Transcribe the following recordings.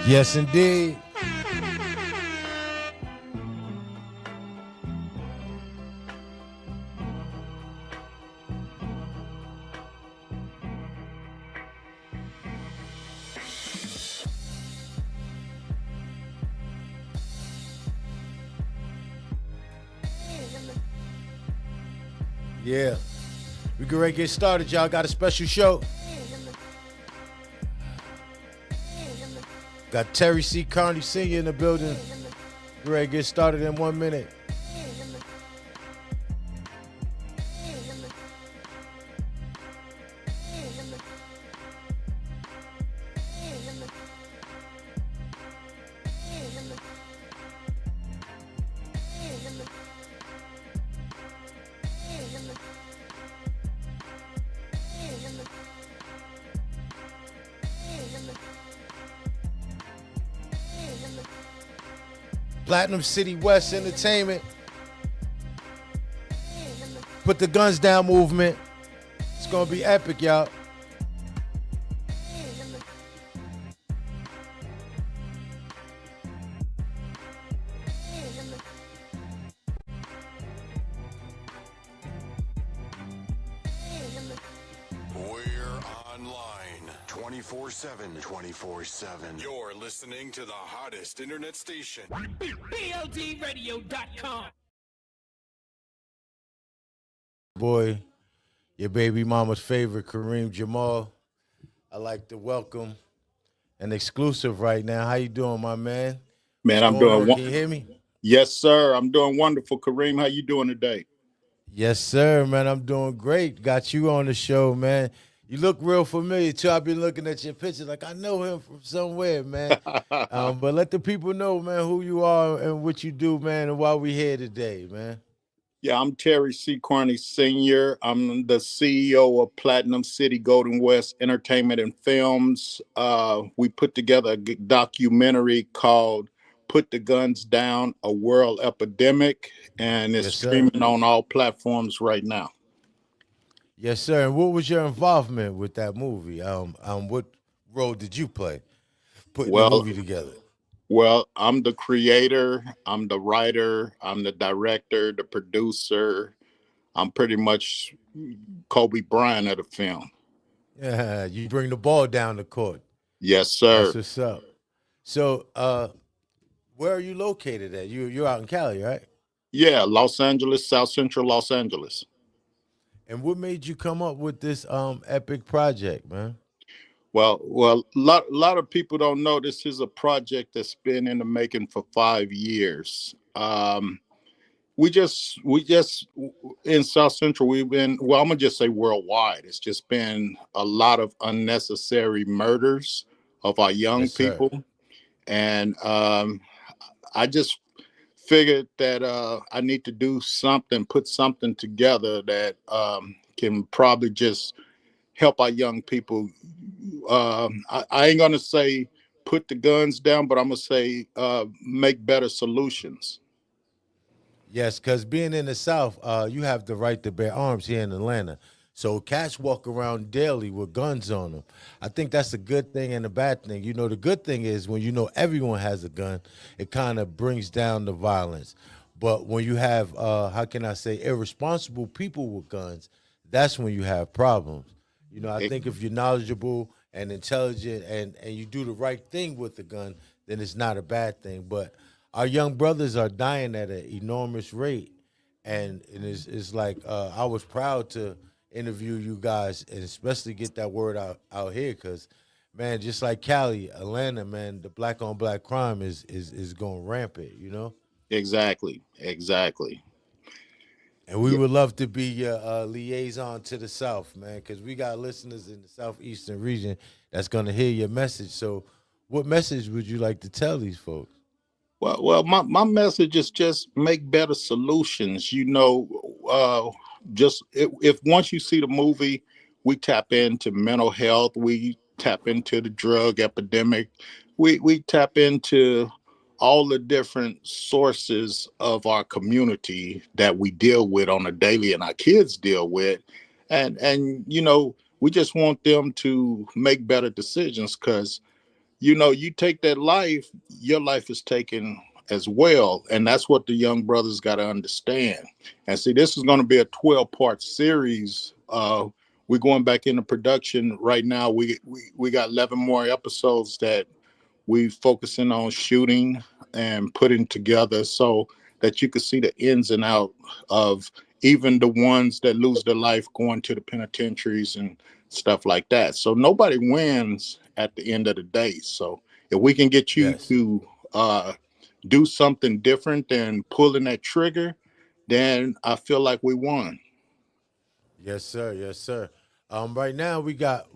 Yes, indeed. Yeah. We get ready to get started, y'all. Got a special show. Got Terry C. Carney Sr. in the building. Get ready to get started in 1 minute. Platinum City West Entertainment. Put the guns down movement. It's gonna be epic, y'all. We're online 24/7. You're listening to the hottest internet station. BLDradio.com. Boy, your baby mama's favorite, KARIM JAMAL. I like to welcome an exclusive right now. How you doing, my man? Man, What's I'm going doing. on? Can you hear me? Yes, sir. I'm doing wonderful. Kareem, how you doing today? Yes, sir, man. I'm doing great. Got you on the show, man. You look real familiar too. I've been looking at your picture like I know him from somewhere, man. But let the people know, man, who you are and what you do, man, and why we here today, man. Yeah, I'm Terry C. Carney Sr. I'm the CEO of Platinum City Golden West Entertainment and Films. We put together a documentary called Put the Guns Down, A World Epidemic, and it's Yes, sir. streaming on all platforms right now. Yes, sir. And what was your involvement with that movie? What role did you play putting the Well, movie together? Well, I'm the creator, I'm the writer, I'm the director, the producer. I'm pretty much Kobe Bryant of the film. Yeah, you bring the ball down the court. Yes, That's sir. what's up. So, where are you located at? You're out in Cali, right? Yeah, Los Angeles, South Central Los Angeles. And what made you come up with this epic project, man? Well, lot of people don't know this is a project that's been in the making for 5 years. We just in South Central, we've been, well, I'm gonna just say worldwide. It's just been a lot of unnecessary murders of our young Yes, sir. people, and I just figured that I need to do something, put something together that can probably just help our young people. I ain't gonna say put the guns down, but I'm gonna say make better solutions. Yes, because being in the South, you have the right to bear arms here in Atlanta. So cats walk around daily with guns on them. I think that's a good thing and a bad thing. You know, the good thing is when you know everyone has a gun, it kind of brings down the violence. But when you have, how can I say, irresponsible people with guns, that's when you have problems. You know, I E- think if you're knowledgeable and intelligent and you do the right thing with the gun, then it's not a bad thing. But our young brothers are dying at an enormous rate, and it's like I was proud to interview you guys and especially get that word out here because man, just like Cali, Atlanta, man, the black on black crime is going rampant, you know. exactly. And we Yeah. would love to be your liaison to the South, man, because we got listeners in the Southeastern region that's going to hear your message. So, what message would you like to tell these folks? My message is just make better solutions. Just if once you see the movie, we tap into mental health, we tap into the drug epidemic, we tap into all the different sources of our community that we deal with on a daily and our kids deal with, and we just want them to make better decisions because you take that life, your life is taken as well. And that's what the young brothers got to understand. And see, this is going to be a 12-part series. We're going back into production right now. We got 11 more episodes that we focusing on shooting and putting together so that you can see the ins and out of even the ones that lose their life going to the penitentiaries and stuff like that. So nobody wins at the end of the day. So if we can get you Yes. to do something different than pulling that trigger, then I feel like we won. Yes, sir. Yes, sir. Right now we got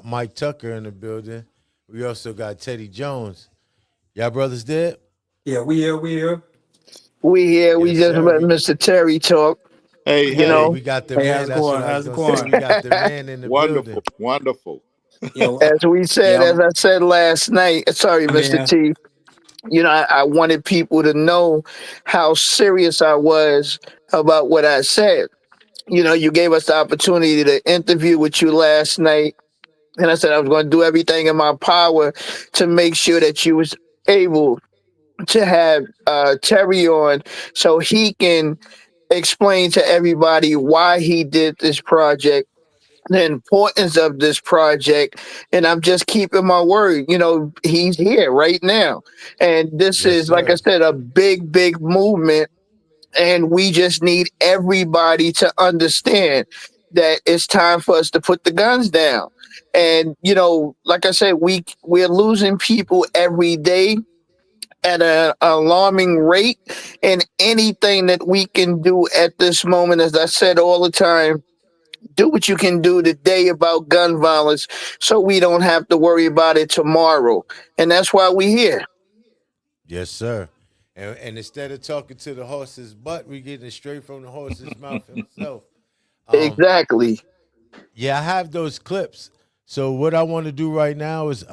Mike Tucker in the building. We also got Teddy Jones. Y'all brothers dead? Yeah, we here, we here. We here. We Yes, just sir. let Mr. Terry talk. Hey, You Hey, hey, know, we got the Hey, man. how's it That's what going? I was How's it gonna say. going? We got the man in the wonderful, building. wonderful. Yo, as we said, yeah, as I said last night. Sorry, I'm Mr. here. T. I wanted people to know how serious I was about what I said. You gave us the opportunity to interview with you last night, and I said I was going to do everything in my power to make sure that you was able to have Terry on so he can explain to everybody why he did this project, the importance of this project, and I'm just keeping my word. He's here right now, and this Yes, is, like I sir. said, a big, big movement, and we just need everybody to understand that it's time for us to put the guns down. And like I said, we're losing people every day at an alarming rate, and anything that we can do at this moment, as I said all the time, do what you can do today about gun violence so we don't have to worry about it tomorrow. And that's why we're here. Yes, sir. And instead of talking to the horse's butt, we getting it straight from the horse's mouth himself. Um, Exactly. yeah, I have those clips. So what I want to do right now is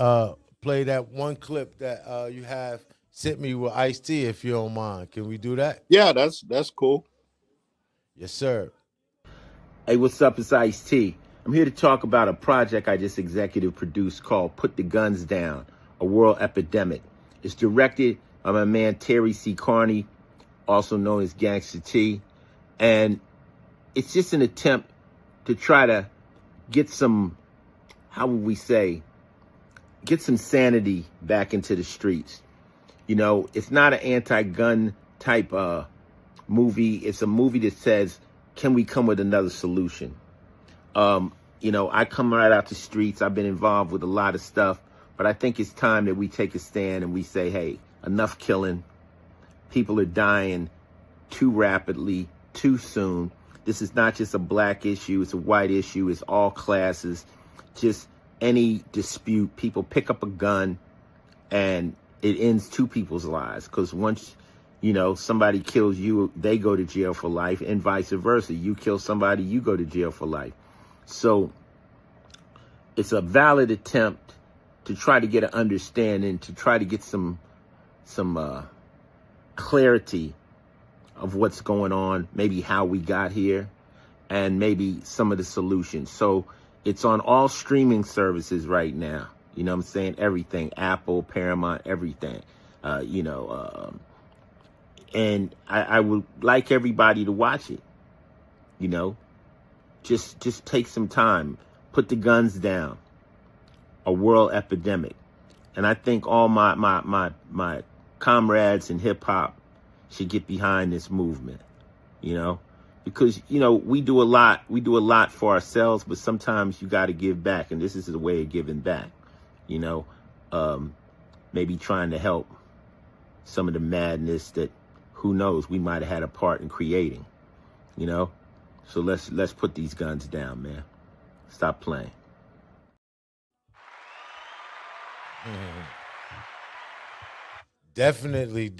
play that one clip that you have sent me with Ice T, if you don't mind. Can we do that? Yeah, that's cool. Yes, sir. Hey, what's up? It's Ice T. I'm here to talk about a project I just executive produced called Put the Guns Down, a World Epidemic. It's directed by my man Terry C. Carney, also known as Gangsta T. And it's just an attempt to try to get some, how would we say, get some sanity back into the streets. It's not an anti-gun type movie. It's a movie that says, can we come with another solution? I come right out the streets. I've been involved with a lot of stuff, but I think it's time that we take a stand and we say, hey, enough killing. People are dying too rapidly, too soon. This is not just a black issue. It's a white issue. It's all classes. Just any dispute, people pick up a gun and it ends two people's lives. Because once, somebody kills you, they go to jail for life, and vice versa. You kill somebody, you go to jail for life. So it's a valid attempt to try to get an understanding, to try to get some clarity of what's going on, maybe how we got here, and maybe some of the solutions. So it's on all streaming services right now. You know what I'm saying? Everything, Apple, Paramount, everything. And I would like everybody to watch it. Just take some time, put the guns down. A world epidemic. And I think all my comrades in hip hop should get behind this movement, because we do a lot for ourselves, but sometimes you got to give back, and this is a way of giving back. you know, maybe trying to help some of the madness that, who knows, we might have had a part in creating, you know? So let's put these guns down, man. Stop playing. Definitely,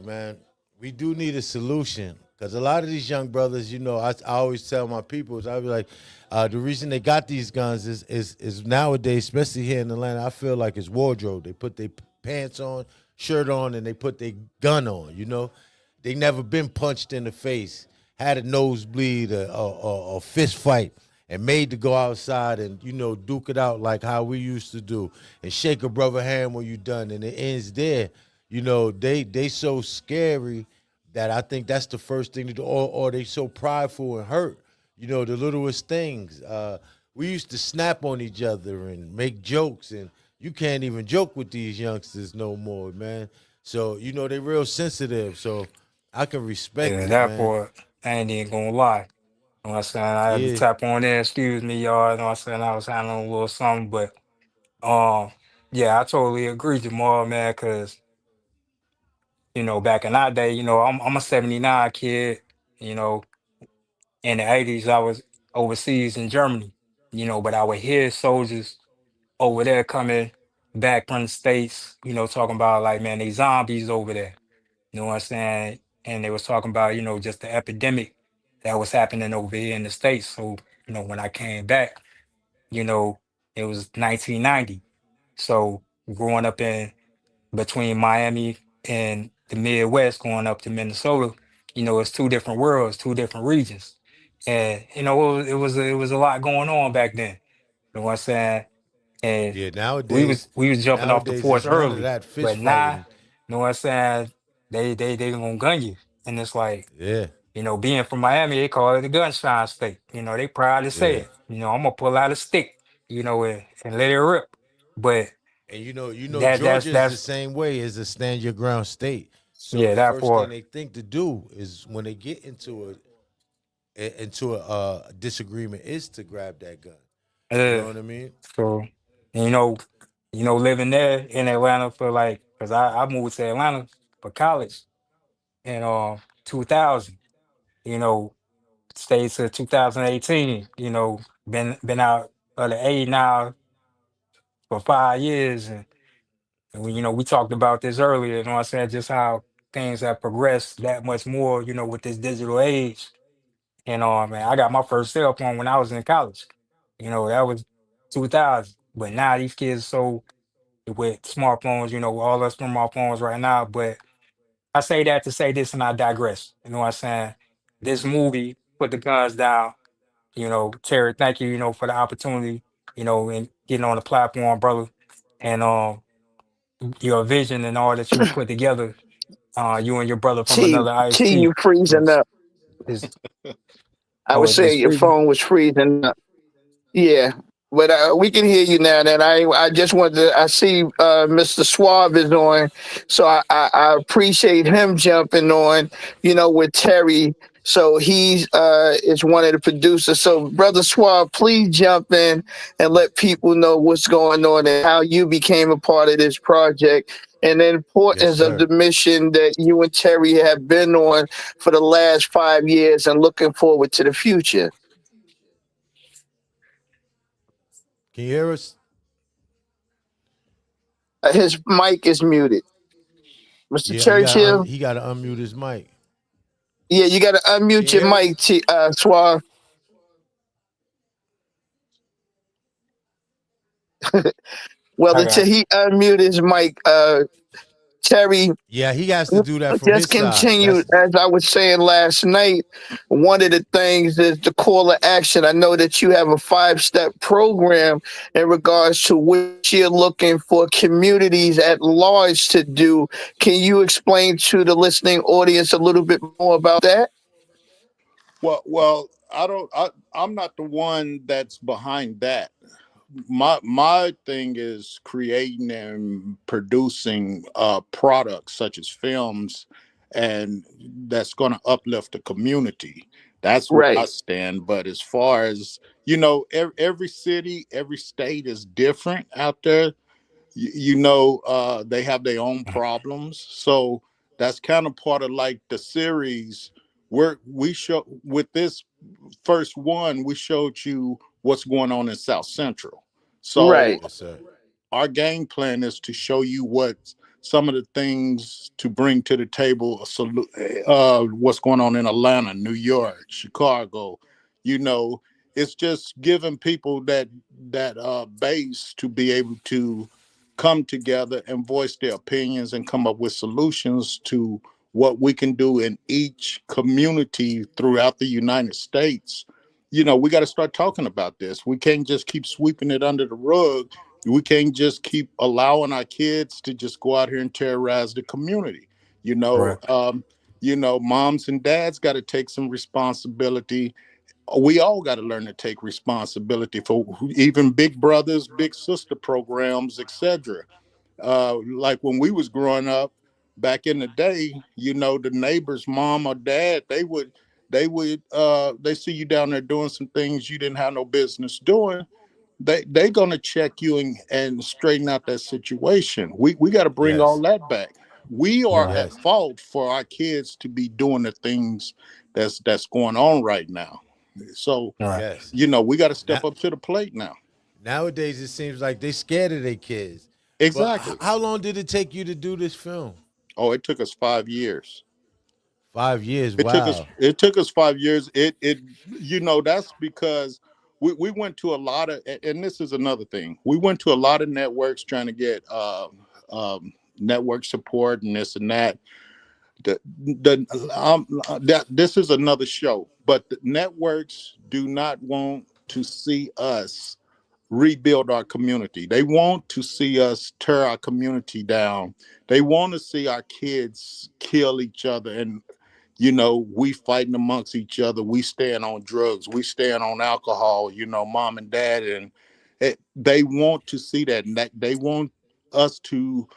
man. We do need a solution because a lot of these young brothers, I always tell my people, I be like, the reason they got these guns is nowadays, especially here in Atlanta, I feel like it's wardrobe. They put their pants on, shirt on, and they put their gun on. They never been punched in the face, had a nosebleed, or fist fight, and made to go outside and duke it out like how we used to do, and shake a brother hand when you done, and it ends there. They so scary that I think that's the first thing to do, or they so prideful and hurt. The littlest things. We used to snap on each other and make jokes, and you can't even joke with these youngsters no more, man. So they real sensitive. So I can respect Yeah, it, that man. part, I ain't even gonna lie. You know what I'm saying? I had to Yeah, tap on there, excuse me, y'all. You know what I'm saying? I was handling a little something, but um, yeah, I totally agree, Jamal, man, because back in that day, I'm a '79 kid, you know, in the '80s, I was overseas in Germany, but I would hear soldiers over there coming back from the States, talking about like, man, they zombies over there. You know what I'm saying? And they was talking about, just the epidemic that was happening over here in the States. So, when I came back, you know, it was 1990. So growing up in between Miami and the Midwest, going up to Minnesota, it's two different worlds, two different regions. And, it was a lot going on back then. You know what I'm saying? And yeah. we was Nowadays, we was jumping off the nowadays porch it's none of early. that fist But now, fighting. you know what I'm saying? They gonna gun you. And it's like, Yeah, being from Miami, they call it the gunshine state. They proudly say yeah. it. I'm gonna pull out a stick, and let it rip. But And that that's Georgia is the that's same way as a stand your ground state. So yeah, the that first thing part. they think to do is when they get into a disagreement is to grab that gun. You know Uh, what I mean? so and living there in Atlanta for like, cause I moved to Atlanta for college in 2000. You know, stayed to 2018. Been out of the A now for 5 years, and we talked about this earlier. You know what I'm saying? Just how things have progressed that much more. With this digital age. And man, I got my first cell phone when I was in college. That was 2000. But now these kids so with smartphones. All us from our phones right now. But I say that to say this, and I digress. You know what I'm saying? This movie, Put the Guns Down. Terry, thank you. For the opportunity. And getting on the platform, brother. And your vision and all that you put together, you and your brother from T, another T, IST you freezing is up. is I oh, was it's saying your freezing. phone was freezing up. Yeah, but we can hear you now. And I just wanted to. I see Mr. Suave is on, so I appreciate him jumping on. With Terry. So he's is one of the producers. So brother Suave, please jump in and let people know what's going on and how you became a part of this project. And the Yes, importance of sir. the mission that you and Terry have been on for the last 5 years and looking forward to the future. Can you hear us? His mic is muted. Mr. Yeah, Churchill, he gotta unmute his mic. yeah, you got to Can unmute you your hear mic, us? Suave. Well, I until got he unmute his mic, Terry, Yeah, he has to do that from just his side. continue. That's As I was saying last night, one of the things is the call to action. I know that you have a 5-step program in regards to what you're looking for communities at large to do. Can you explain to the listening audience a little bit more about that? Well, I don't. I'm not the one that's behind that. My thing is creating and producing products such as films, and that's going to uplift the community. That's where I Right, stand. But as far as every city, every state is different out there. They have their own problems, so that's kind of part of like the series where we show with this first one we showed you what's going on in South Central. So right. yes, sir. our game plan is to show you what some of the things to bring to the table, what's going on in Atlanta, New York, Chicago. You know, it's just giving people that base to be able to come together and voice their opinions and come up with solutions to what we can do in each community throughout the United States we got to start talking about this. We can't just keep sweeping it under the rug. We can't just keep allowing our kids to just go out here and terrorize the community. You know, Right. um, moms and dads got to take some responsibility. We all got to learn to take responsibility for even big brothers, big sister programs, etc. Like when we was growing up back in the day, the neighbor's mom or dad, they see you down there doing some things you didn't have no business doing. They gonna check you and straighten out that situation. We got to bring all Yes. that back. We are Right. at Yes. fault for our kids to be doing the things that's going on right now. So, Right. Yes. we got to step Now, up to the plate now. nowadays it seems like they scared of their kids. But Exactly. how long did it take you to do this film? Oh, it took us 5 years. 5 years. It took us Wow. it took us 5 years. That's because we went to a lot of, and this is another thing. We went to a lot of networks trying to get network support and this and that. That this is another show, but the networks do not want to see us rebuild our community. They want to see us tear our community down. They want to see our kids kill each other, and we fighting amongst each other. We stand on drugs. We stand on alcohol. Mom and dad, and they want to see that, and that they want us to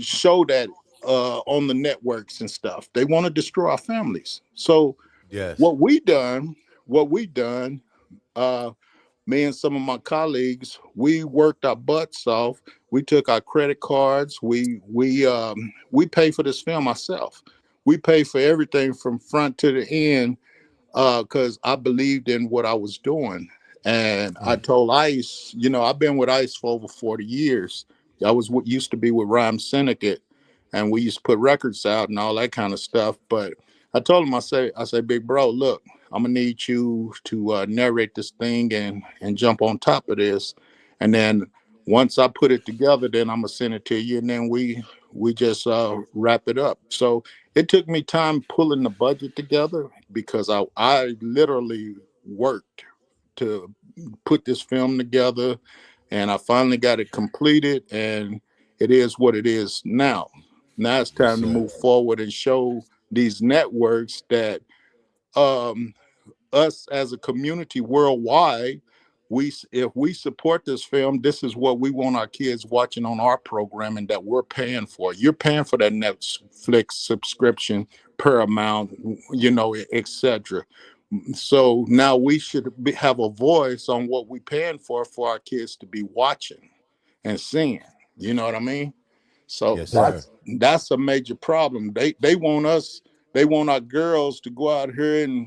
show that on the networks and stuff. They want to destroy our families. So Yes. what we done, what we done. Uh, Me and some of my colleagues, we worked our butts off. We took our credit cards. We pay for this film ourselves. We pay for everything from front to the end because I believed in what I was doing. And I Mm. told ICE, I've been with ICE for over 40 years. I was what used to be with Rhyme Syndicate, and we used to put records out and all that kind of stuff. But I told him, I say, big bro, look, I'm gonna need you to narrate this thing and jump on top of this, and then once I put it together, then I'm gonna send it to you, and then we just wrap it up. So it took me time pulling the budget together because I literally worked to put this film together, and I finally got it completed, and it is what it is now. Now it's Yes, time to sir. move forward and show these networks that um, us as a community worldwide, if we support this film, this is what we want our kids watching on our programming that we're paying for. You're paying for that Netflix subscription, Paramount, etc. So now we should have a voice on what we're paying for our kids to be watching and seeing. You know what I mean? So Yes, Right. sir. that's a major problem. They want us. They want our girls to go out here and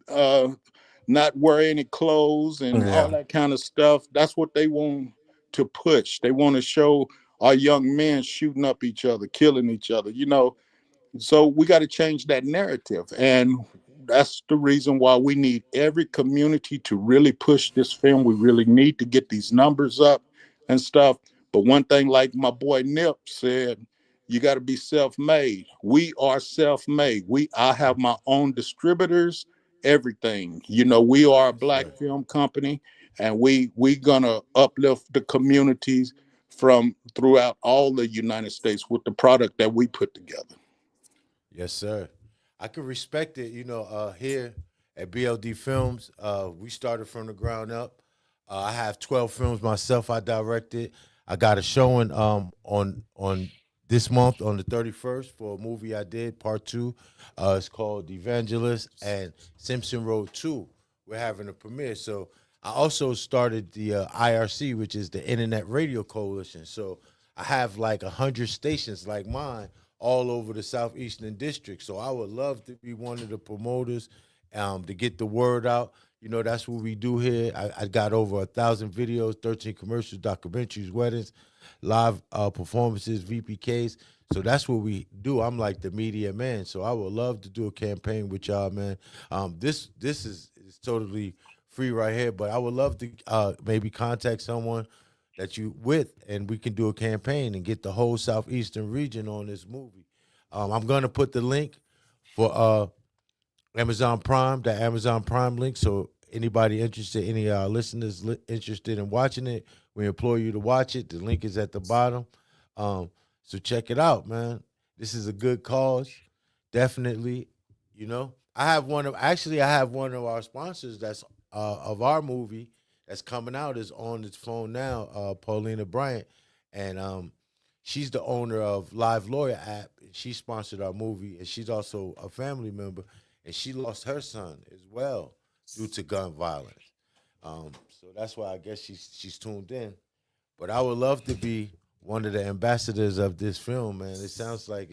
uh, not wear any clothes and all Yeah. that kind of stuff. That's what they want to push. They want to show our young men shooting up each other, killing each other. So we got to change that narrative. And that's the reason why we need every community to really push this film. We really need to get these numbers up and stuff. But one thing, like my boy Nip said, you got to be self-made. We are self-made. I have my own distributors, everything. We are a Yes, black sir. film company, and we gonna uplift the communities from throughout all the United States with the product that we put together. Yes, sir. I can respect it. Here at BLD Films, we started from the ground up. I have 12 films myself. I directed. I got a showing on this month on the 31st for a movie I did, part two. It's called Evangelist and Simpson Road 2. We're having a premiere. So I also started the IRC, which is the Internet Radio Coalition. So I have like 100 stations like mine all over the southeastern district. So I would love to be one of the promoters to get the word out. That's what we do here. I got over 1,000 videos, 13 commercials, documentaries, weddings, live performances, VPKs. So that's what we do. I'm like the media man. So I would love to do a campaign with y'all, man. This is totally free right here, but I would love to maybe contact someone that you with, and we can do a campaign and get the whole southeastern region on this movie. I'm gonna put the link for Amazon Prime, the Amazon Prime link. So anybody interested, any listeners interested in watching it, we implore you to watch it. The link is at the bottom. Um, so check it out, man. This is a good cause, definitely. You know, I have one of our sponsors that's of our movie that's coming out is on its phone now. Paulina Bryant, and she's the owner of Live Lawyer app. And she sponsored our movie, and she's also a family member, and she lost her son as well due to gun violence. So that's why I guess she's tuned in. But I would love to be one of the ambassadors of this film, man. It sounds like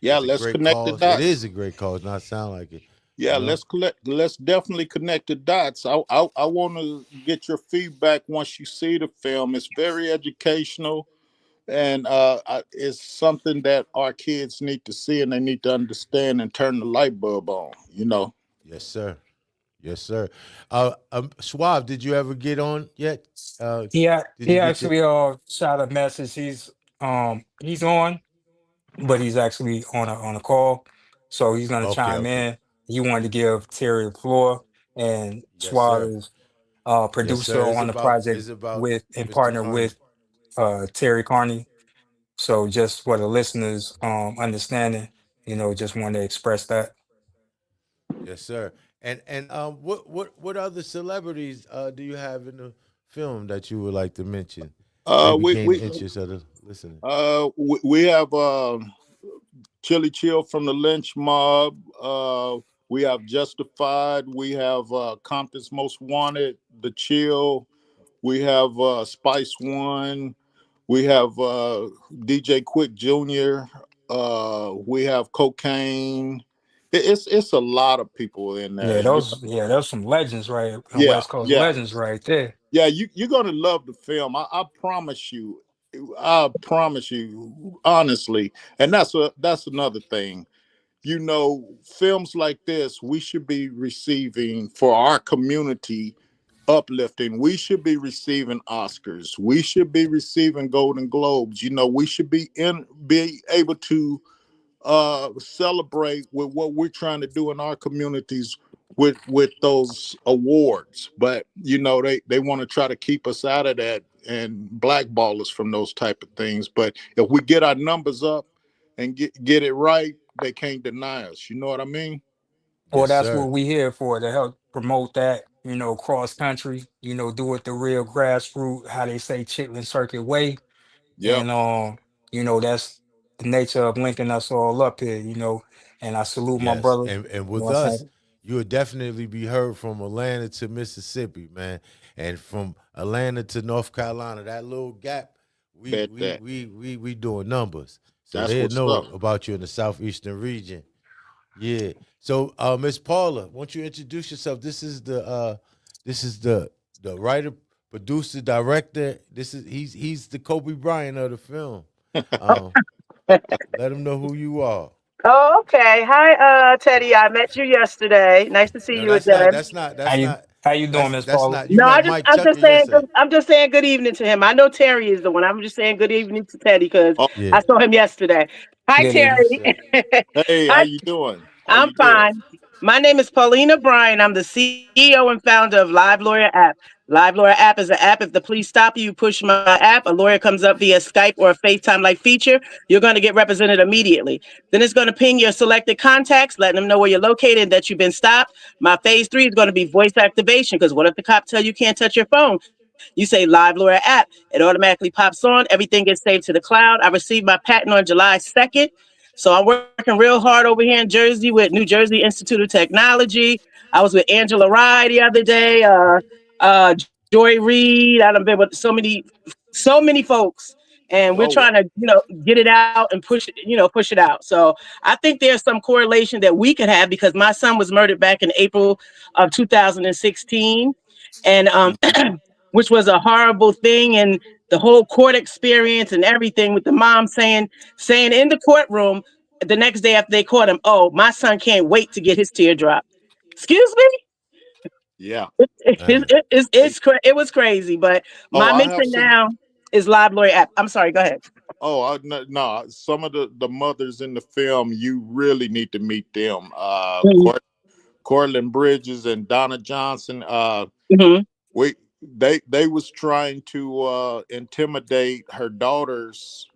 Yeah, it's a let's great connect the cause. It dots. is a great cause, not sound like it, you Yeah, know? let's definitely connect the dots. I want to get your feedback once you see the film. It's very educational, and it's something that our kids need to see and they need to understand and turn the light bulb on. You know. Yes, sir. Yes, sir. Suave, did you ever get on yet? Did He you get to? actually shot a message. He's on, but he's actually on a call. So he's gonna Okay, chime okay. in. He wanted to give Terry the floor, and Yes, Suave sir. is Yes, producer sir. on the project It's about with and Mr. partner Carney. with Terry Carney. So just for the listeners understanding, just want to express that. Yes, sir. And what other celebrities do you have in the film that you would like to mention? Uh, Maybe we gain the we interest of the listener. we have Chili Chill from the Lynch Mob. We have Justified. We have Compton's Most Wanted, The Chill. We have Spice One. We have DJ Quick Jr. We have Cocaine. It's a lot of people in there. Those some legends, right? And Yeah, West Coast yeah, legends right there. yeah. You're gonna love the film. I promise you. I promise you, honestly. And that's another thing. Films like this, we should be receiving for our community uplifting. We should be receiving Oscars. We should be receiving Golden Globes. We should be able to celebrate with what we're trying to do in our communities with those awards. But they want to try to keep us out of that and blackball us from those type of things. But if we get our numbers up and get it right, they can't deny us. You know what I mean? Well, Yes, that's what sir. we here for, to help promote that, cross country, do it the real grassroots, how they say Chitlin Circuit way. Yep. And that's the nature of linking us all up here, and I salute my Yes, brother. and You know with what I'm us, saying? you would definitely be heard from Atlanta to Mississippi, man, and from Atlanta to North Carolina. That little gap, we Bet we that. we we we doing numbers, so That's they what's know up. about you in the southeastern region. Yeah. So, Miss Paula, won't you introduce yourself? This is the writer, producer, director. He's the Kobe Bryant of the film. Um, let him know who you are. Oh, okay. Hi, Teddy. I met you yesterday. Nice to see No, you that's not. again. That's not. How That's you not. how you doing, Miss That's Paula? not. You No, met Mike I'm just Chucker saying yesterday. I'm just saying good evening to him. I know Terry is the one. I'm just saying good evening to Teddy because Oh, Yeah. I saw him yesterday. Hi, Good Yes, evening. Terry. sir. hey, how Hi, you doing? How I'm you doing? fine. My name is Paulina Bryan. I'm the CEO and founder of Live Lawyer App. Live Lawyer App is an app. If the police stop you, you push my app. A lawyer comes up via Skype or a FaceTime like feature. You're going to get represented immediately. Then it's going to ping your selected contacts, letting them know where you're located and that you've been stopped. My phase three is going to be voice activation because what if the cop tell you can't touch your phone? You say Live Lawyer app, it automatically pops on. Everything gets saved to the cloud. I received my patent on July 2nd. So I'm working real hard over here in Jersey with New Jersey Institute of Technology. I was with Angela Rye the other day, Joy Reid. I done been with so many folks. And we're Oh, trying to, get it out and push it out. So I think there's some correlation that we could have because my son was murdered back in April of 2016. And which was a horrible thing. And the whole court experience and everything with the mom saying in the courtroom the next day after they caught him, "Oh, my son can't wait to get his teardrop." Excuse me. yeah. Man. It was crazy, but Oh, my I have mission some. now is Live Lawyer app. I'm sorry. Go ahead. Oh, no, no. Some of the mothers in the film, you really need to meet them. Mhm. Cortland Bridges and Donna Johnson. Hmm. We they was trying to intimidate her daughters,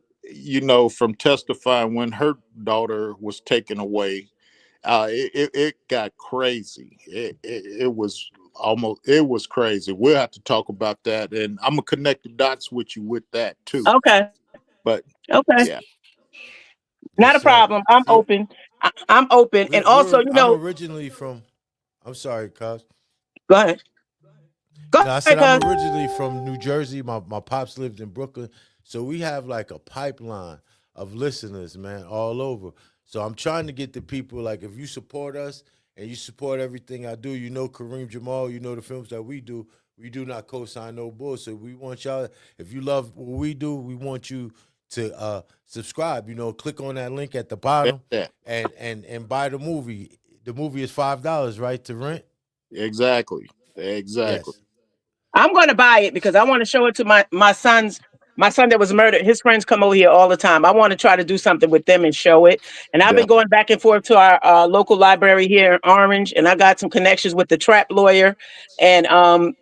from testifying when her daughter was taken away. It got crazy. It was crazy. We'll have to talk about that, and I'm gonna connect the dots with you with that too. Okay. But Okay. yeah, Not Yes, a sir. problem. I'm You, open. I'm open. And also, I'm originally from. I'm sorry, cuz. go ahead. Go No, I said ahead, I'm cuz. originally from New Jersey. My pops lived in Brooklyn, so we have like a pipeline of listeners, man, all over. So I'm trying to get the people like if you support us and you support everything I do, Kareem Jamal, the films that we do not co-sign no bullshit. We want y'all. If you love what we do, we want you to subscribe. Click on that link at the that's bottom that. and buy the movie. The movie is $5, right, to rent. Exactly. Exactly. Yes, I'm going to buy it because I want to show it to my son that was murdered. His friends come over here all the time. I want to try to do something with them and show it. And I've been Def- going back and forth to our local library here in Orange, and I got some connections with the trap lawyer. And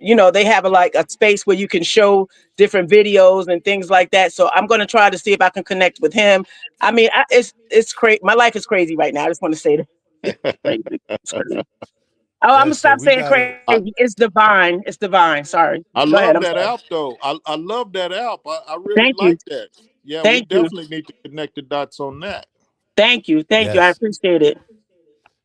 they have a space where you can show different videos and things like that. So I'm going to try to see if I can connect with him. I mean, it's crazy. My life is crazy right now. I just want to say that it's crazy. It's crazy. Oh, I'm gonna yes. So stop we saying got crazy. to. I, It's divine. It's divine. Sorry. I Go ahead. love I'm that sorry. app though. I love that app. I really Thank you. like that. Yeah, we Thank you. definitely need to connect the dots on that. Thank you. Thank you. I Yes. appreciate it.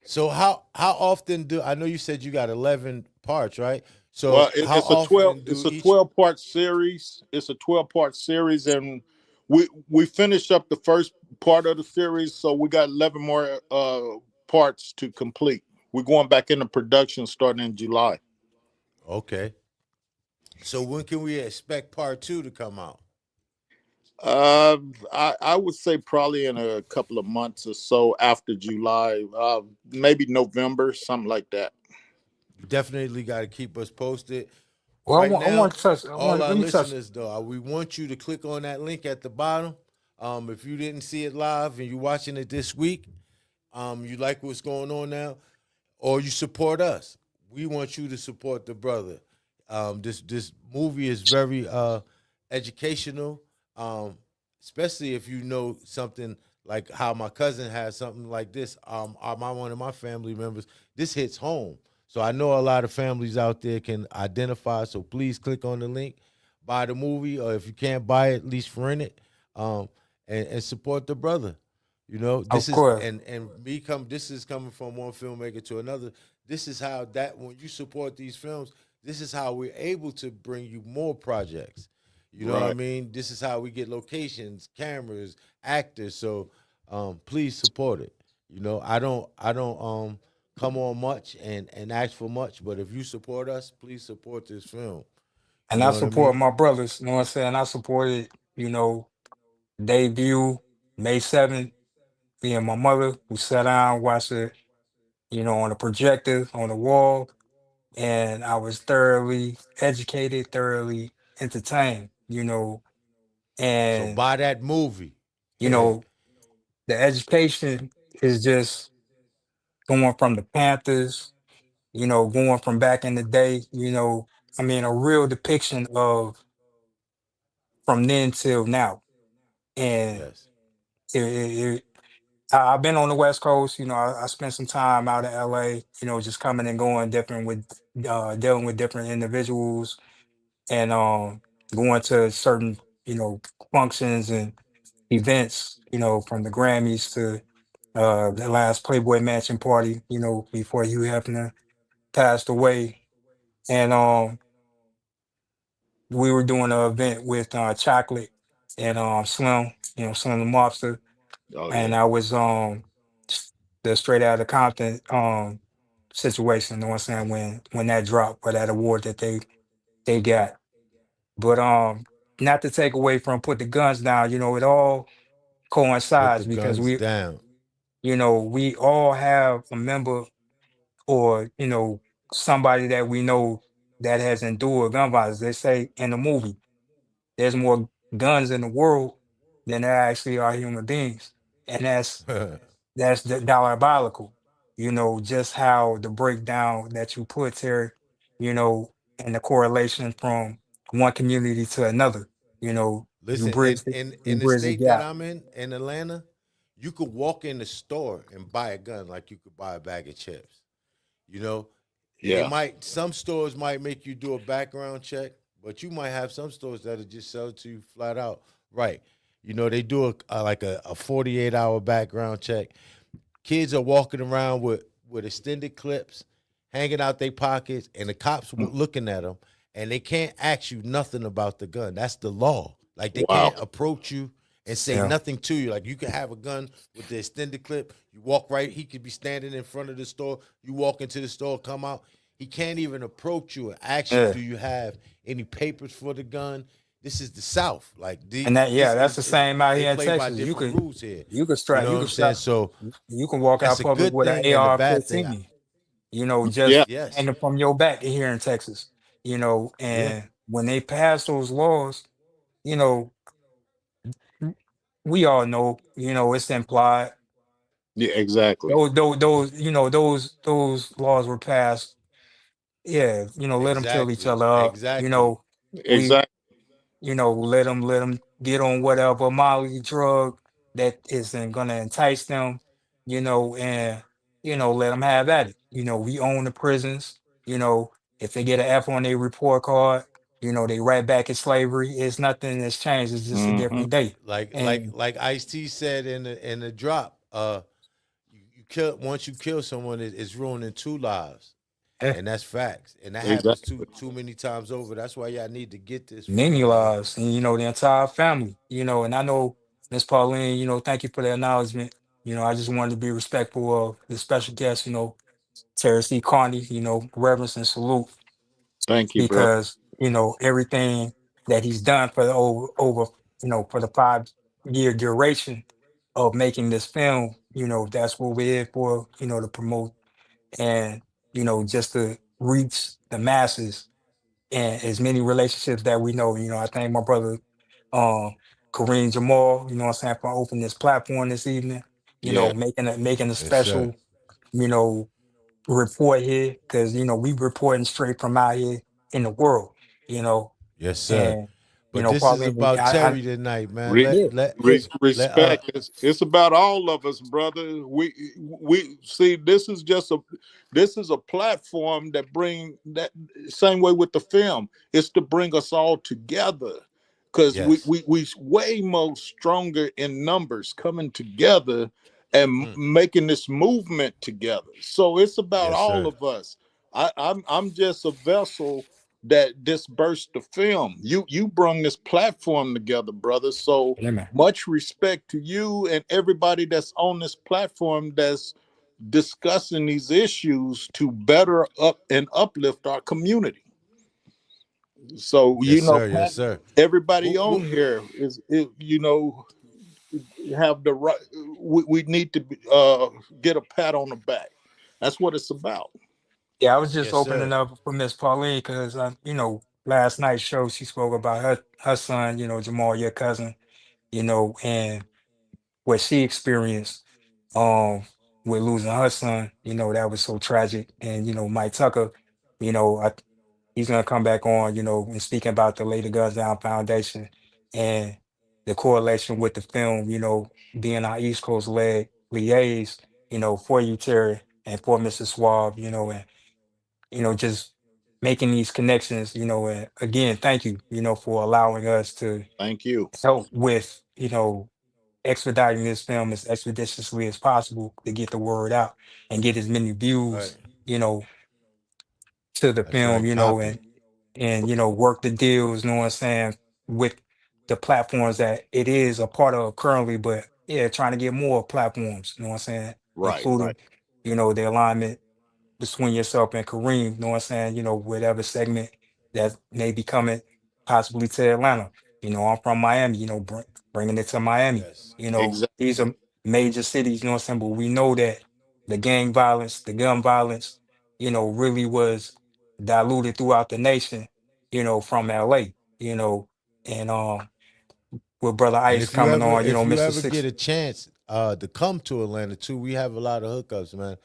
So how often do I know you said you got 11 parts, right? Well, So how often do it's a each 12-part series. It's a 12-part series, and we finished up the first part of the series, so we got 11 more parts to complete. We're going back into production starting in July. Okay. So when can we expect part 2 to come out? I would say probably in a couple of months or so after July, maybe November, something like that. You definitely got to keep us posted. Well, Right I want now, to touch. all our Let me touch. listeners though, we want you to click on that link at the bottom. If you didn't see it live and you're watching it this week, you like what's going on now, or you support us. We want you to support the brother. This movie is very educational, especially if you know something like how my cousin has something like this. One of my family members. This hits home, so I know a lot of families out there can identify. So please click on the link, buy the movie, or if you can't buy it, at least rent it, and support the brother. This Of is course, and me come. This is coming from one filmmaker to another. This is how that when you support these films, this is how we're able to bring you more projects. You know what I Right. mean? This is how we get locations, cameras, actors. So please support it. I don't come on much and ask for much, but if you support us, please support this film. You and I know what I support mean? my brothers. You know what I'm saying? I supported. You know, debut May 7th. Me and my mother, we sat down, watched it. On the projector on the wall, and I was thoroughly educated, thoroughly entertained. So And buy that movie. you know the education is just going from the Panthers, going from back in the day, I mean, a real depiction of from then till now. And Yes. I've been on the West Coast, I spent some time out in LA, just coming and going different with dealing with different individuals and going to certain, functions and events, from the Grammys to the last Playboy Mansion party, before Hugh Hefner passed away. And we were doing an event with Chocolate and Slim, Slim the Mobster. Oh And yeah. I was the Straight Outta Compton situation, you know what I'm saying, when that dropped or that award that they got. But not to take away from Put the Guns Down, it all Put the coincides because guns down. we all have a member or somebody that we know that has endured gun violence. They say in the movie, there's more guns in the world than there actually are human beings, and that's diabolical. just how the breakdown that you put there, and the correlation from one community to another. You Listen, bridge the, you in the bridge the state that gap. I'm in Atlanta, you could walk in the store and buy a gun like you could buy a bag of chips. You know, it Yeah. might some stores might make you do a background check, but you might have some stores that'll just sell it to you flat out. Right. They do like a 48-hour background check. Kids are walking around with extended clips hanging out their pockets, and the cops Mm. looking at them, and they can't ask you nothing about the gun. That's the law. Like they Wow. can't approach you and say Yeah. nothing to you. Like you can have a gun with the extended clip. You walk right. He could be standing in front of the store. You walk into the store, come out. He can't even approach you and ask you, Yeah. "Do you have any papers for the gun?" This is the South. Like And that, yeah, this that's the is same out they here in play by Texas. different rules here. You know You what I'm could saying? strap, So you can walk that's out a public good with an thing and a bad thing. AR-15, Yeah. just Yes. hanging from your back here in Texas. Yeah. And when they pass those laws, you know, we all know, it's implied. Yeah. Exactly. Those laws were passed. Yeah, let them kill each Exactly. other up. Exactly. We Exactly. let them get on whatever Molly drug that isn't gonna entice them, and let them have at it. We own the prisons. If they get an F on their report card, they right back in slavery. It's nothing that's changed. It's just a Hmm. different day. And Like Ice T said in the drop, you kill once you kill someone, it's ruining two lives. eh, And that's facts. And that happens Exactly. too many times over. That's why y'all need to get this many film, man. lives, and the entire family. And I know Miss Pauline. Thank you for the acknowledgement. I just wanted to be respectful of the special guest. Terry C. Carney. Reverence and salute, Thank you, bro. because everything that he's done for the over for the 5-year duration of making this film. That's what we're here for. To promote, and just to reach the masses, and as many relationships that we know. I thank my brother, um, Kareem Jamal, what I'm saying, for opening this platform this evening, Yeah. making a Yes, sir. special, you know, report here, because we reporting straight from out here in the world, you know, Yes, sir. and But this is Pauline, about Terry tonight, man. Re, yeah, Let respect. It's about all of us, brother. We see this is a platform that bring that same way with the film. It's to bring us all together because yes. we way more stronger in numbers coming together and Mm. making this movement together. So it's about Yes, all sir. of us. I'm just a vessel that dispersed the film. You brung this platform together, brother. So yeah, man. much respect to you and everybody that's on this platform that's discussing these issues to better up and uplift our community. So Yes, sir. Yes, sir. everybody Who, on who, here have the right. We need to get a pat on the back. That's what it's about. Yeah, I was just yes, sir. opening up for Miss Pauline because, last night's show, she spoke about her son, Jamal, your cousin, and what she experienced, um with losing her son. That was so tragic. And Mike Tucker, I he's gonna come back on, and speaking about the Lay the Guns Down Foundation and the correlation with the film, being our East Coast leg liaise, for you, Terry, and for Mrs. Swab, and just making these connections, and again, thank you, for allowing us to Thank you. help with, expediting this film as expeditiously as possible to get the word out and get as many Right. views, you know, to the That's film, right. Copy. and work the deals, you know what I'm saying, with the platforms that it is a part of currently, but yeah, trying to get more platforms, you know what I'm saying, Right. including, the alignment between yourself and Kareem, you know what I'm saying, whatever segment that may be coming possibly to Atlanta. I'm from Miami, bringing it to Miami. Yes. These Exactly. are major cities, you know what I'm saying, but we know that the gang violence, the gun violence, really was diluted throughout the nation, from LA, and with Brother And Ice coming on, if you Mr. ever get Six. a chance to come to Atlanta too, we have a lot of hookups, man.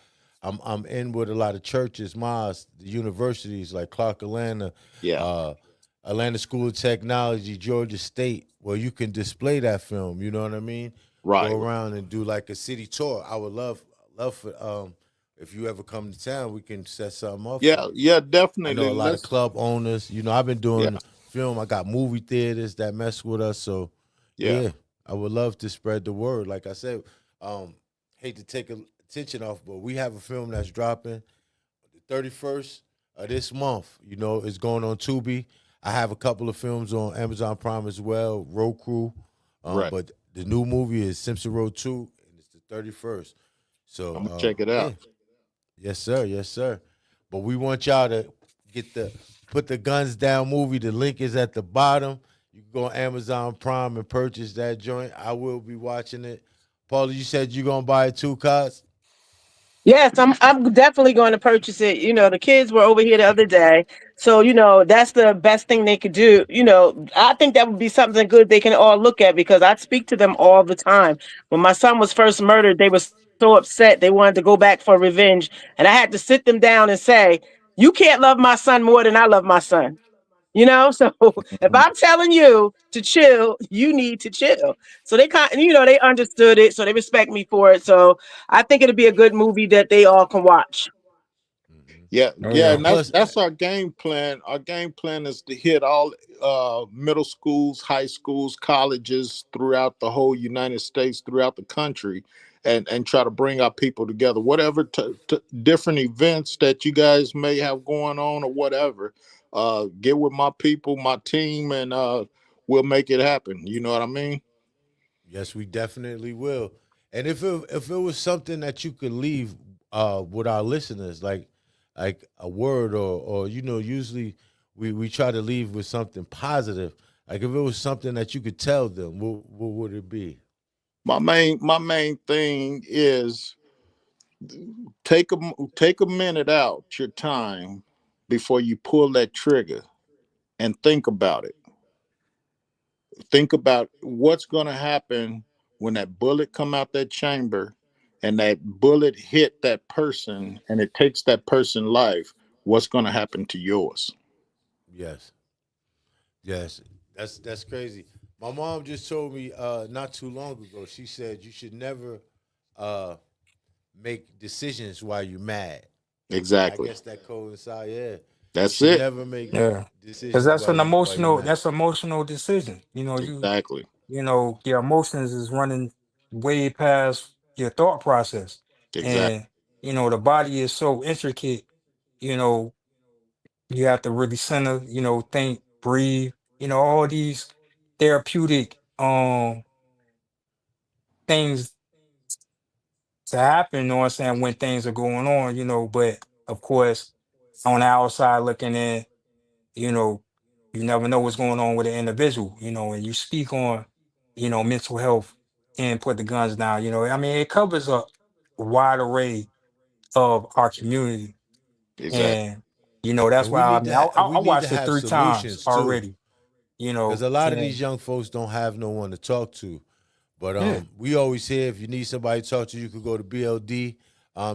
I'm in with a lot of churches, mosques, the universities like Clark Atlanta, Yeah. uh, Atlanta School of Technology, Georgia State, where you can display that film. You know what I mean? Go Right. around and do like a city tour. I would love for if you ever come to town, we can set something up Yeah. for you. Yeah. I know Definitely. a lot of Let's. club owners. You know, I've been Yeah. doing film. I got movie theaters that mess with us. So, Yeah. yeah, I would love to spread the word. Like I said, um, hate to take attention off, but we have a film that's dropping the 31st of this month. You know, it's going on Tubi. I have a couple of films on Amazon Prime as well, Road Crew. Right. But the new movie is Simpson Road 2, and it's the 31st. I'm So, gonna check it yeah. out. Yes, sir. Yes, sir. But we want y'all to get the put the guns down movie. The link is at the bottom. You can go on Amazon Prime and purchase that joint. I will be watching it. Paula, you said you're gonna buy it too, cuz? Yes, I'm definitely going to purchase it. You know, the kids were over here the other day. So, that's the best thing they could do. I think that would be something good they can all look at because I speak to them all the time. When my son was first murdered, they were so upset. They wanted to go back for revenge. And I had to sit them down and say, you can't love my son more than I love my son. So if Mhm. I'm telling you to chill, you need to chill. So they understood it, so they respect me for it. So I think it'll be a good movie that they all can watch. Hmm. Yeah, Oh yeah, yeah. And and that's plus, that's our game plan. Our game plan is to hit all middle schools, high schools, colleges throughout the whole United States, throughout the country, and try to bring our people together. Whatever different events that you guys may have going on or whatever, get with my people, my team, and we'll make it happen. You know what I mean? yes, we definitely will. And if it was something that you could leave with our listeners, like a word or usually we try to leave with something positive. Like if it was something that you could tell them, what would it be? My main thing is take a minute out your time before you pull that trigger and think about it. Think about what's going to happen when that bullet come out that chamber and that bullet hit that person and it takes that person's life. What's going to happen to yours? Yes. Yes, that's crazy. My mom just told me not too long ago. She said you should never uh, make decisions while you're mad, and I Exactly. guess that coincides. Yeah, you That's should it. never make Yeah. Because decisions that's while an you emotional mad. that's an emotional decision. Exactly. Your emotions is running way past your thought process. Exactly. And the body is so intricate, you know, you have to really center, think, breathe, all these therapeutic things to happen, you know what I'm saying, when things are going on, but of course, on the outside looking in, you know, you never know what's going on with an individual, and you speak on, mental health and put the guns down, I mean, it covers a wide array of our community. Exactly. And, that's And we why, I need mean, to we I need to watched it have 3 times solutions too, already, because a lot of these and young folks don't have no one to talk to. But yeah, we always hear if you need somebody to talk to, you could go to BLD.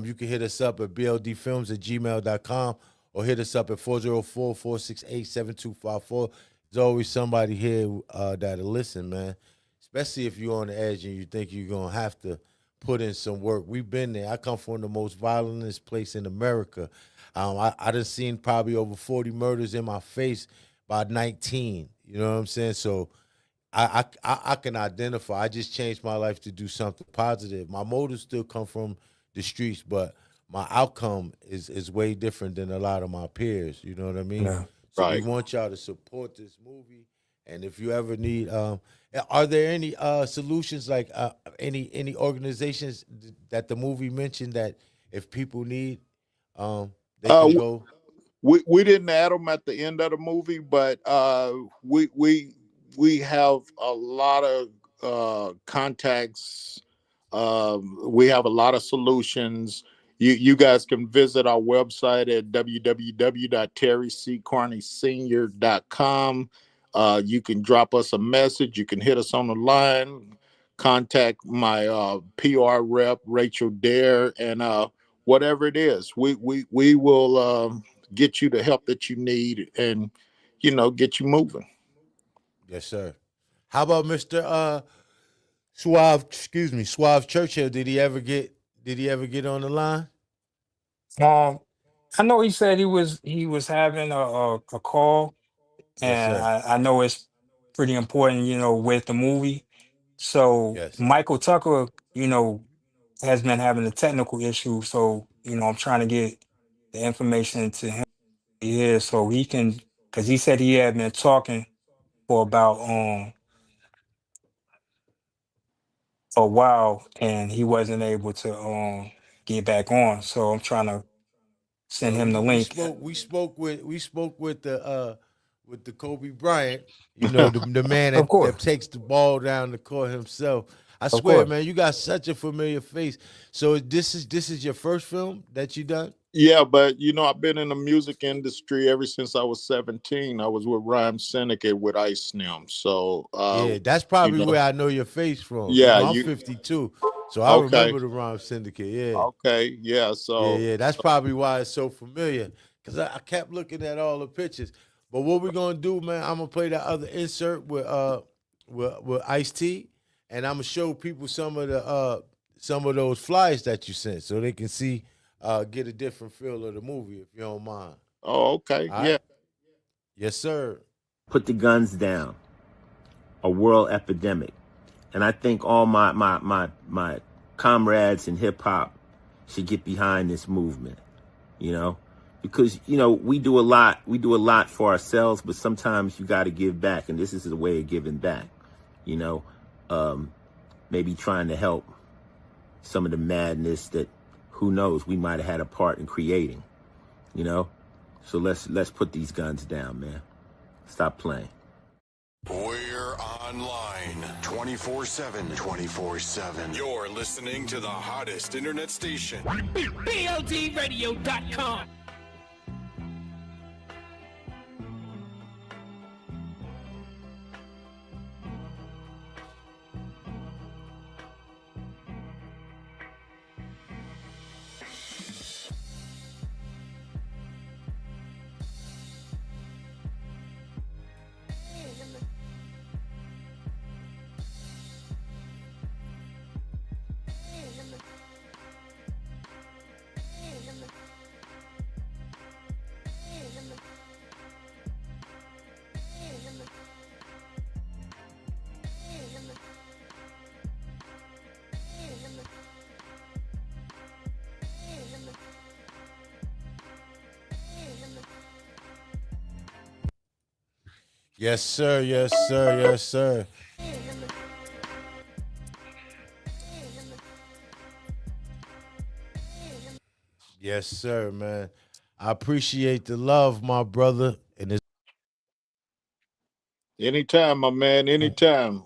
You can hit us up at bldfilms@gmail.com or hit us up at 404-468-7254. There's always somebody here that'll listen, man. Especially if you're on the edge and you think you're going to have to put in some work. We've been there. I come from the most violentest place in America. I done seen probably over 40 murders in my face by 19. You know what I'm saying? So I can identify. I just changed my life to do something positive. My motives still come from the streets, but my outcome is way different than a lot of my peers. You know what I mean? yeah. So we Right. want y'all to support this movie. And if you ever need, are there any solutions like any organizations that the movie mentioned that if people need, they Uh, can go? we didn't add them at the end of the movie, but we have a lot of contacts. We have a lot of solutions. You guys can visit our website at www.terryccarneysenior.com. You can drop us a message. You can hit us on the line. Contact my PR rep Rachel Dare, and whatever it is, we will get you the help that you need, and get you moving. Yes, sir. How about Mr. Suave? Excuse me, Suave Churchill. Did he ever get on the line? Um, I know he said he was having a call, Yes, and sir. I know it's pretty important, with the movie. So Yes. Michael Tucker, has been having a technical issue. So I'm trying to get the information to him here so he can, because he said he had been talking for about a while and he wasn't able to get back on. So I'm trying to send Well, him the we link. spoke we spoke with the Kobe Bryant, the man Of that course, takes the ball down the court himself. I of swear, course. man, you got such a familiar face. So this is your first film that you done? Yeah, but I've been in the music industry ever since I was 17. I was with Rhyme Syndicate with Ice Nim. So Yeah, that's you probably know, where I know your face from. yeah, I'm you 52, so I okay. remember the Rhyme Syndicate. Yeah. Okay, yeah. Yeah, So yeah, that's probably why it's so familiar. Cause I kept looking at all the pictures. But what we're gonna do, man? I'm gonna play that other insert with Ice T, and I'm gonna show people some of those flyers that you sent, so they can see get a different feel of the movie, if you don't mind. oh, okay, All yeah. right? Yes, sir. Put the guns down. A world epidemic. And I think all my comrades in hip hop should get behind this movement, you know? Because, we do a lot for ourselves, but sometimes you gotta give back, and this is a way of giving back, you know. Maybe trying to help some of the madness that who knows we might have had a part in creating, you know? So let's put these guns down, man. Stop playing. We're online 24/7. 24/7. You're listening to the hottest internet station. BLDradio.com. Yes, sir. Yes, sir. Yes, sir. Yes, sir, man. I appreciate the love, my brother, and it's Anytime, my man. Anytime.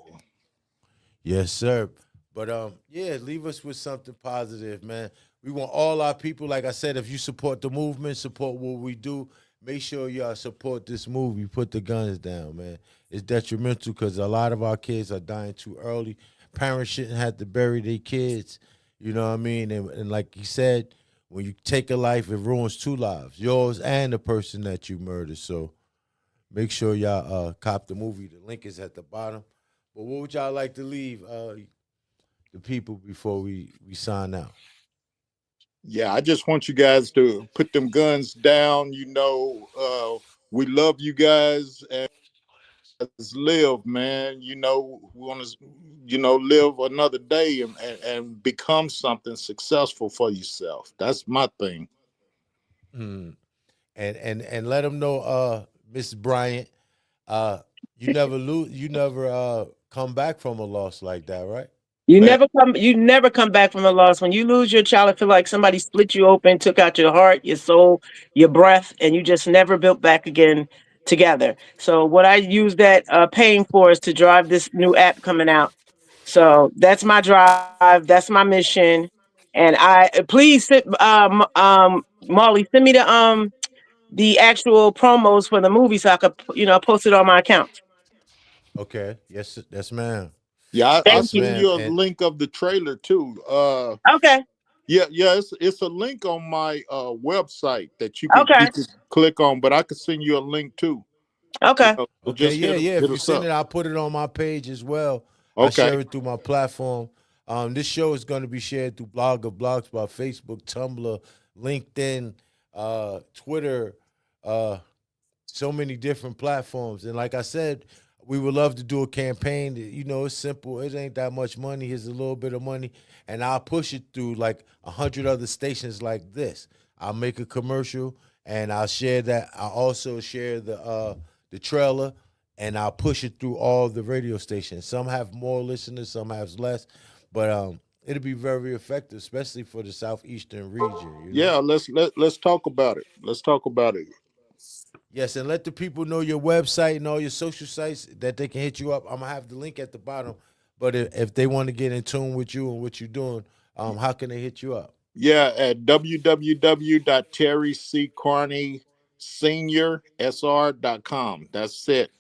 yes, sir. But yeah, leave us with something positive, man. We want all our people, like I said, if you support the movement, support what we do, make sure y'all support this movie. Put the guns down, man. It's detrimental because a lot of our kids are dying too early. Parents shouldn't have to bury their kids. You know what I mean? And like you said, when you take a life, it ruins two lives, yours and the person that you murdered. So make sure y'all cop the movie. The link is at the bottom. But what would y'all like to leave the people before we sign out? Yeah, I just want you guys to put them guns down. We love you guys, and live, man. We want to, live another day, and become something successful for yourself. That's my thing. Mm. And let them know, Miss Bryant, uh, you never come back from a loss like that, right? Man, You never come back from a loss. When you lose your child, I feel like somebody split you open, took out your heart, your soul, your breath, and you just never built back again together. So what I use that pain for is to drive this new app coming out. So that's my drive, that's my mission. And I please Molly, send me the actual promos for the movie so I could post it on my account. Okay. Yes, ma'am. yeah, I'll Thank Yes, you. send ma'am. you a And link of the trailer too. Okay. Yeah. It's a link on my website that Okay. you could click on, but I could send you a link too. You Okay. know, so Okay, just yeah, yeah. If hit you us send up. it, I'll put it on my page as well. I Okay. share it through my platform. This show is going to be shared through Blog of Blogs by Facebook, Tumblr, LinkedIn, Twitter, uh, so many different platforms. And like I said, we would love to do a campaign. You know, it's simple. It ain't that much money. Here's a little bit of money, and I'll push it through like 100 other stations like this. I'll make a commercial, and I'll share that. I'll also share the trailer, and I'll push it through all the radio stations. Some have more listeners, some have less, but it'll be very effective, especially for the southeastern region. You know. Yeah, let's talk about it. Let's talk about it. Yes, and let the people know your website and all your social sites that they can hit you up. I'm gonna have the link at the bottom. But if they want to get in tune with you and what you're doing, how can they hit you up? Yeah, at www.terryccarneysenior.com. That's it.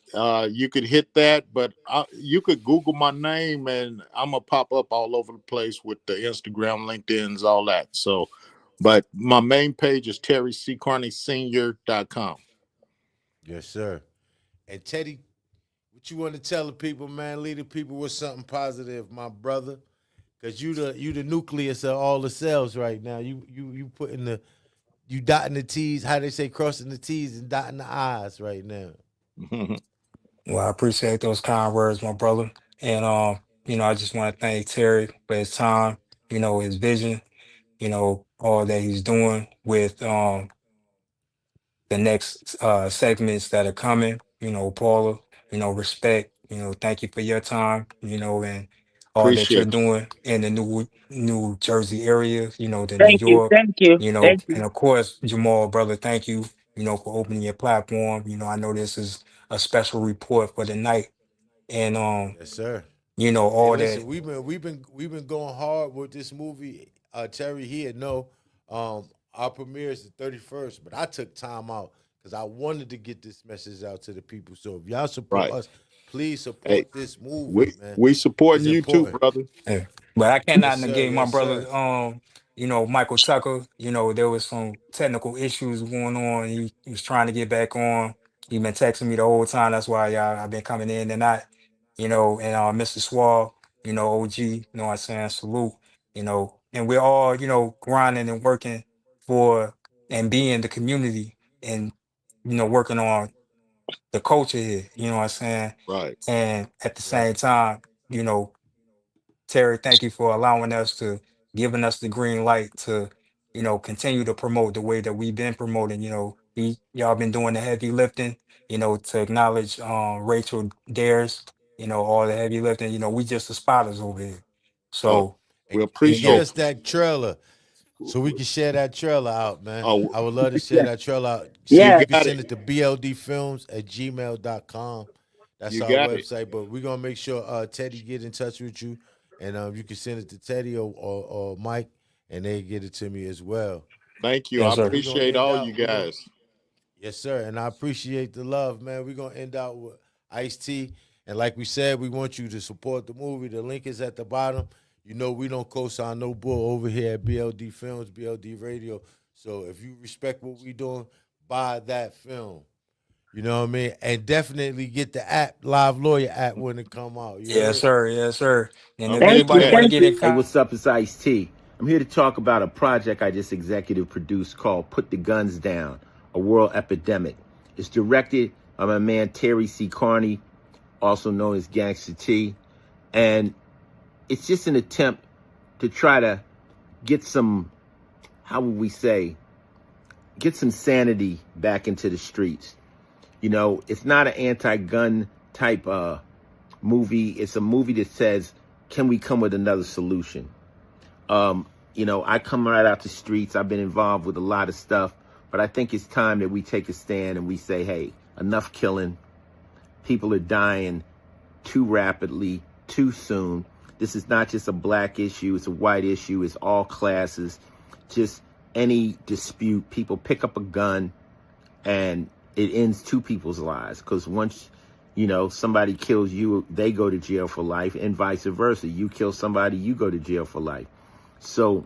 You could hit that, but you could Google my name and I'm gonna pop up all over the place with the Instagram, LinkedIn's, all that. So, but my main page is terryccarneysenior.com. Yes, sir. And Teddy, what you want to tell the people, man? Lead the people with something positive, my brother. Cause you the nucleus of all the cells right now. You putting you dotting the T's, how they say crossing the T's and dotting the I's right now. Well, I appreciate those kind words, my brother. And I just want to thank Terry for his time, his vision, all that he's doing with the next segments that are coming. Paula, respect, thank you for your time, and all that you're Appreciate doing in the New Jersey area, the New Thank you. York, Thank you. Thank and you. of course, Jamal, brother, thank you, for opening your platform. I know this is a special report for the night. And Yes, sir. Hey, all that. listen, we've been going hard with this movie. Terry here, no, our premiere is the 31st, but I took time out because I wanted to get this message out to the people. So if y'all support right. us, please Hey, support this movie, we man. we supporting It's you too, important. brother. Yeah. But I Yes, cannot sir. negate my Yes, sir. brother, Michael Tucker. There was some technical issues going on. He was trying to get back on. He been texting me the whole time. That's why I've been coming in and not, and Mr. Swall, OG, what I'm saying, salute, and we're all, grinding and working for and being the community and, working on the culture here, what I'm saying? Right. And at the Right. same time, you know, Terry, thank you for allowing us to giving us the green light to, continue to promote the way that we've been promoting. Y'all been doing the heavy lifting, to acknowledge Rachel Dares, all the heavy lifting. We just the spotters over here. Oh, So, we And get you appreciate us that trailer so we can share that trailer out, man. Oh, I would love to share Yeah. that trailer out. See if Yeah. you can got send it. it to bldfilms@gmail.com. That's You our got it. website. But we're gonna make sure Teddy get in touch with you, and you can send it to Teddy or Mike, and they get it to me as well. Thank you. I yes, And sir. we're gonna appreciate end all you out. We're gonna guys. Yes, sir. And I appreciate the love, man. We're gonna end out with Ice T. And like we said, we want you to support the movie. The link is at the bottom. You know we don't co-sign no bull over here at BLD Films, BLD Radio. So if you respect what we doing, buy that film. You know what I mean? And definitely get the app, Live Lawyer app when it come out. You Yes, heard? sir. Yes, sir. And I'm if Thank getting anybody you. that. want to Thank get you. in Hey, contact, what's up? It's Ice T. I'm here to talk about a project I just executive produced called Put the Guns Down, a World Epidemic. It's directed by my man Terry C. Carney, also known as Gangsta T. And it's just an attempt to try to get some, how would we say, get some sanity back into the streets. It's not an anti-gun type movie. It's a movie that says, can we come with another solution? I come right out the streets. I've been involved with a lot of stuff, but I think it's time that we take a stand and we say, hey, enough killing. People are dying too rapidly, too soon. This is not just a black issue. It's a white issue. It's all classes. Just any dispute, people pick up a gun and it ends two people's lives. Because once, somebody kills you, they go to jail for life, and vice versa. You kill somebody, you go to jail for life. So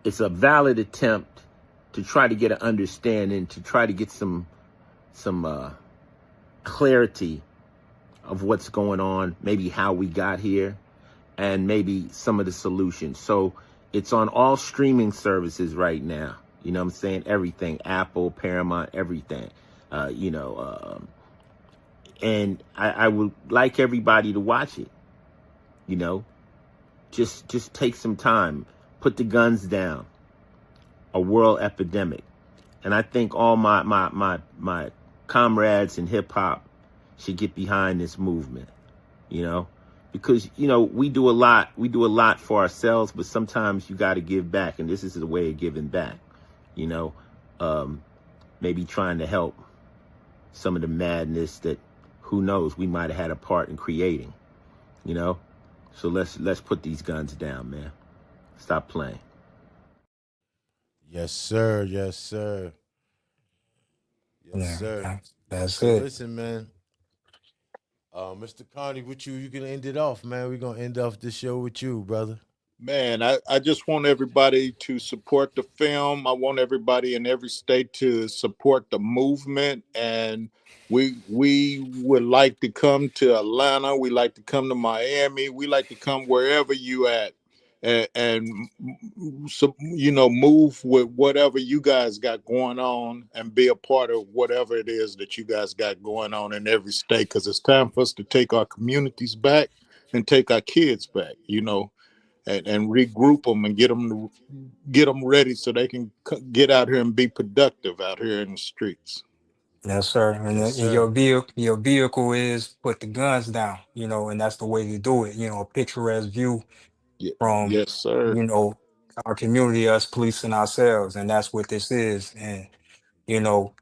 it's a valid attempt to try to get an understanding, to try to get some clarity of what's going on, maybe how we got here, and maybe some of the solutions. So it's on all streaming services right now. You know what I'm saying? Everything, Apple, Paramount, everything. And I would like everybody to watch it. You know, just take some time, put the guns down. A world epidemic. And I think all my comrades in hip hop should get behind this movement, you know, because, you know, we do a lot for ourselves, but sometimes you got to give back. And this is a way of giving back, you know, maybe trying to help some of the madness that, who knows, we might have had a part in creating, you know. So let's put these guns down, man. Stop playing. Yes, sir. Yes, sir. Yes, Yeah, sir. that's So it. listen, man. Mr. Carney, with you can end it off, man. We're gonna end off the show with you, brother. Man, I just want everybody to support the film. I want everybody in every state to support the movement. And we would like to come to Atlanta. We like to come to Miami. We like to come wherever you at. And so, you know, move with whatever you guys got going on and be a part of whatever it is that you guys got going on in every state. Because it's time for us to take our communities back and take our kids back, you know, and regroup them and get them ready so they can get out here and be productive out here in the streets. Yes, sir. And, Yes, and sir. your vehicle is put the guns down, you know, and that's the way to do it. You know, a picturesque view from, Yes, sir. you know, our community, us policing ourselves, and that's what this is. And you know,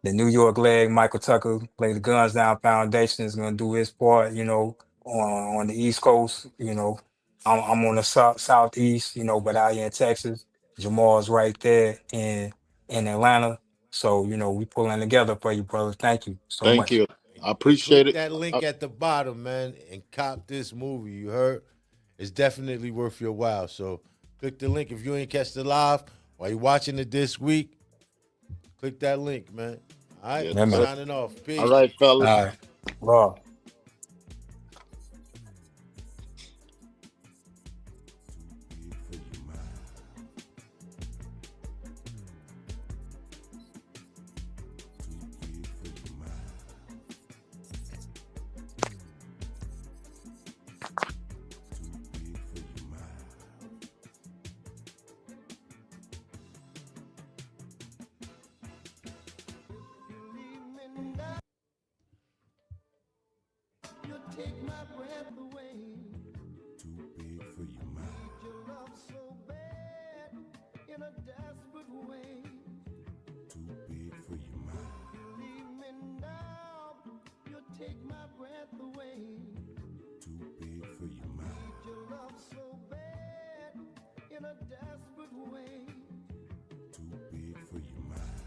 the New York leg, Michael Tucker, play the Guns Down Foundation is gonna do his part. You know, on the East Coast. You know, I'm on the southeast. You know, but out here in Texas, Jamal's right there in Atlanta. So you know, we pulling together for you, brother. Thank you so Thank much. you. I appreciate Click it. that link at the bottom, man, and cop this movie. You heard? It's definitely worth your while. So click the link if you ain't catch the live while you watching it this week. Click that link, man. All right, Yes, Yeah, we man. sir. signing off. All Peace. right, fellas. All right. Well. Take my breath away. Too big for your mind. Need your love so bad in a desperate way. Too big for your mind. You leave me now. You take my breath away. Too big for your mind. Need your love so bad in a desperate way. Too big for your mind.